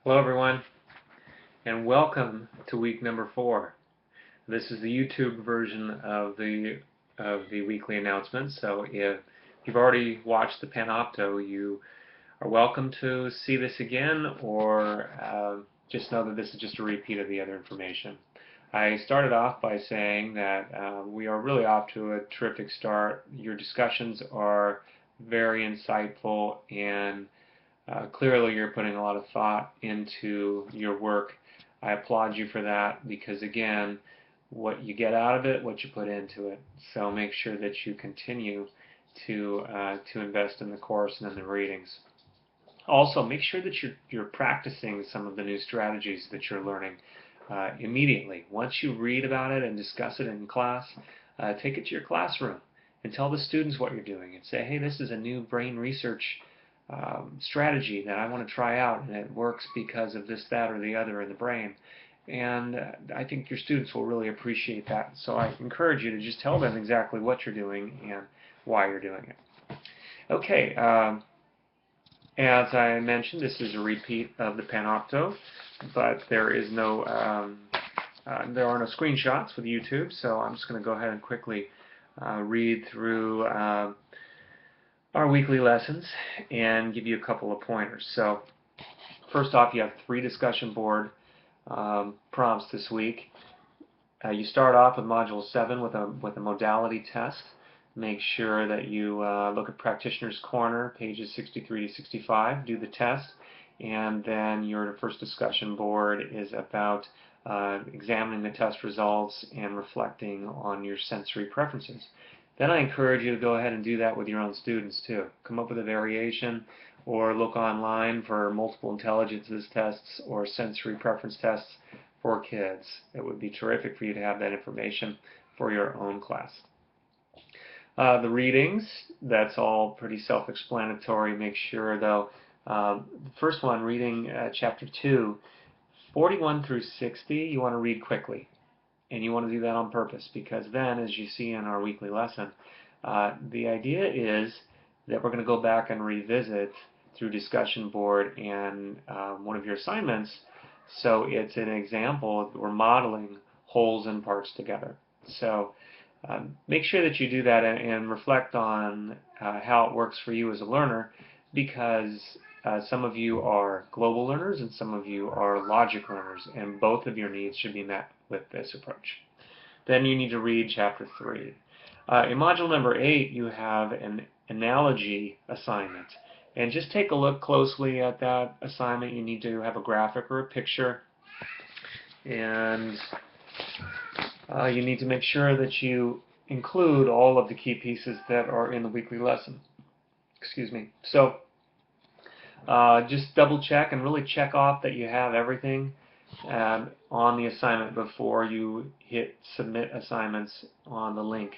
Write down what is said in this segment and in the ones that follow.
Hello everyone, and welcome to week number 4. This is the YouTube version of the weekly announcement. So if you've already watched the Panopto, you are welcome to see this again, or just know that this is just a repeat of the other information. I started off by saying that we are really off to a terrific start. Your discussions are very insightful, and clearly you're putting a lot of thought into your work. I applaud you for that because, again, what you get out of it, what you put into it. So make sure that you continue to invest in the course and in the readings. Also, make sure that you're practicing some of the new strategies that you're learning immediately. Once you read about it and discuss it in class, take it to your classroom and tell the students what you're doing and say, hey, this is a new brain research strategy that I want to try out, and it works because of this, that, or the other in the brain. And I think your students will really appreciate that. So I encourage you to just tell them exactly what you're doing and why you're doing it. Okay, as I mentioned, this is a repeat of the Panopto, but there are no screenshots with YouTube, so I'm just going to go ahead and quickly read through our weekly lessons and give you a couple of pointers. So first off, you have 3 discussion board prompts this week. You start off with Module 7 with a modality test. Make sure that you look at Practitioner's Corner, pages 63 to 65, do the test, and then your first discussion board is about examining the test results and reflecting on your sensory preferences. Then I encourage you to go ahead and do that with your own students too. Come up with a variation or look online for multiple intelligences tests or sensory preference tests for kids. It would be terrific for you to have that information for your own class. The readings, that's all pretty self-explanatory. Make sure though, the first one, reading chapter 2, 41 through 60, you want to read quickly. And you want to do that on purpose, because then, as you see in our weekly lesson, the idea is that we're going to go back and revisit through discussion board and one of your assignments. So it's an example, we're modeling wholes and parts together. So make sure that you do that and reflect on how it works for you as a learner, because some of you are global learners and some of you are logic learners, and both of your needs should be met with this approach. Then you need to read chapter 3. In module number 8, you have an analogy assignment. And just take a look closely at that assignment. You need to have a graphic or a picture. And you need to make sure that you include all of the key pieces that are in the weekly lesson. Excuse me. So just double check and really check off that you have everything on the assignment before you hit submit assignments on the link.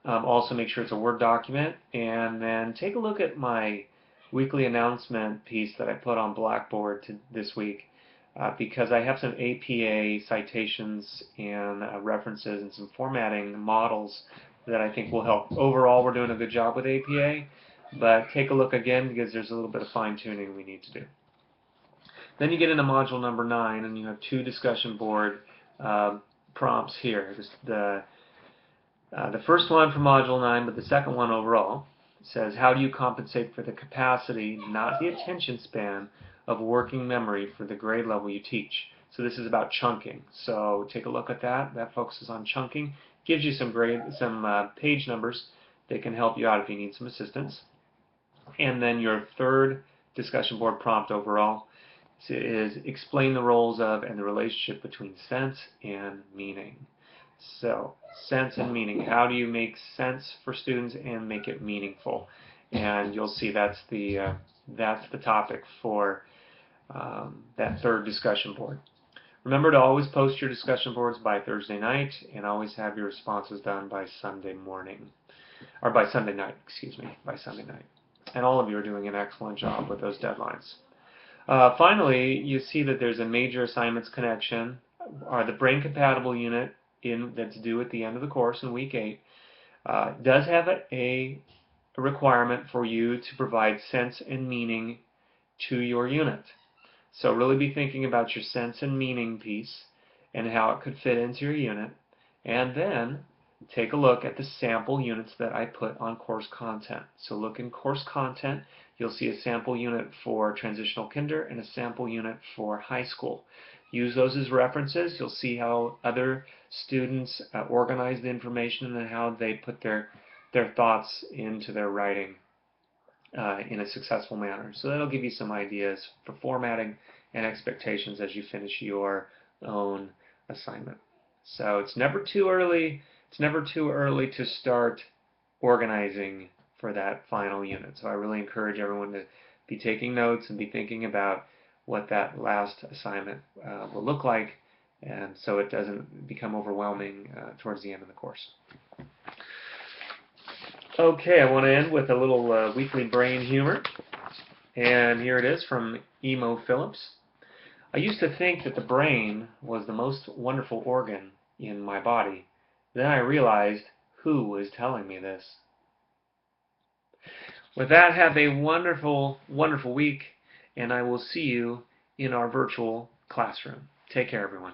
Also make sure it's a Word document, and then take a look at my weekly announcement piece that I put on Blackboard this week, because I have some APA citations and references and some formatting models that I think will help. Overall, we're doing a good job with APA, but take a look again because there's a little bit of fine-tuning we need to do. Then you get into module number 9, and you have 2 discussion board prompts here. The first one for module 9, but the second one overall, says, how do you compensate for the capacity, not the attention span, of working memory for the grade level you teach? So this is about chunking. So take a look at that. That focuses on chunking. Gives you some page numbers that can help you out if you need some assistance. And then your third discussion board prompt overall is explain the roles of and the relationship between sense and meaning. So sense and meaning. How do you make sense for students and make it meaningful? And you'll see that's the topic for that third discussion board. Remember to always post your discussion boards by Thursday night, and always have your responses done by Sunday morning, or by Sunday night, excuse me, by Sunday night. And all of you are doing an excellent job with those deadlines. Finally, you see that there's a major assignments connection, or the brain compatible unit that's due at the end of the course in week 8, does have a requirement for you to provide sense and meaning to your unit. So really be thinking about your sense and meaning piece and how it could fit into your unit. And then take a look at the sample units that I put on course content. So look in course content, you'll see a sample unit for transitional kinder and a sample unit for high school. Use those as references. You'll see how other students organize the information and how they put their thoughts into their writing in a successful manner. So that'll give you some ideas for formatting and expectations as you finish your own assignment. So it's never too early. It's never too early to start organizing for that final unit. So I really encourage everyone to be taking notes and be thinking about what that last assignment will look like, and so it doesn't become overwhelming towards the end of the course. Okay, I want to end with a little weekly brain humor, and here it is from Emo Phillips. I used to think that the brain was the most wonderful organ in my body. Then I realized who was telling me this. With that, have a wonderful, wonderful week, and I will see you in our virtual classroom. Take care, everyone.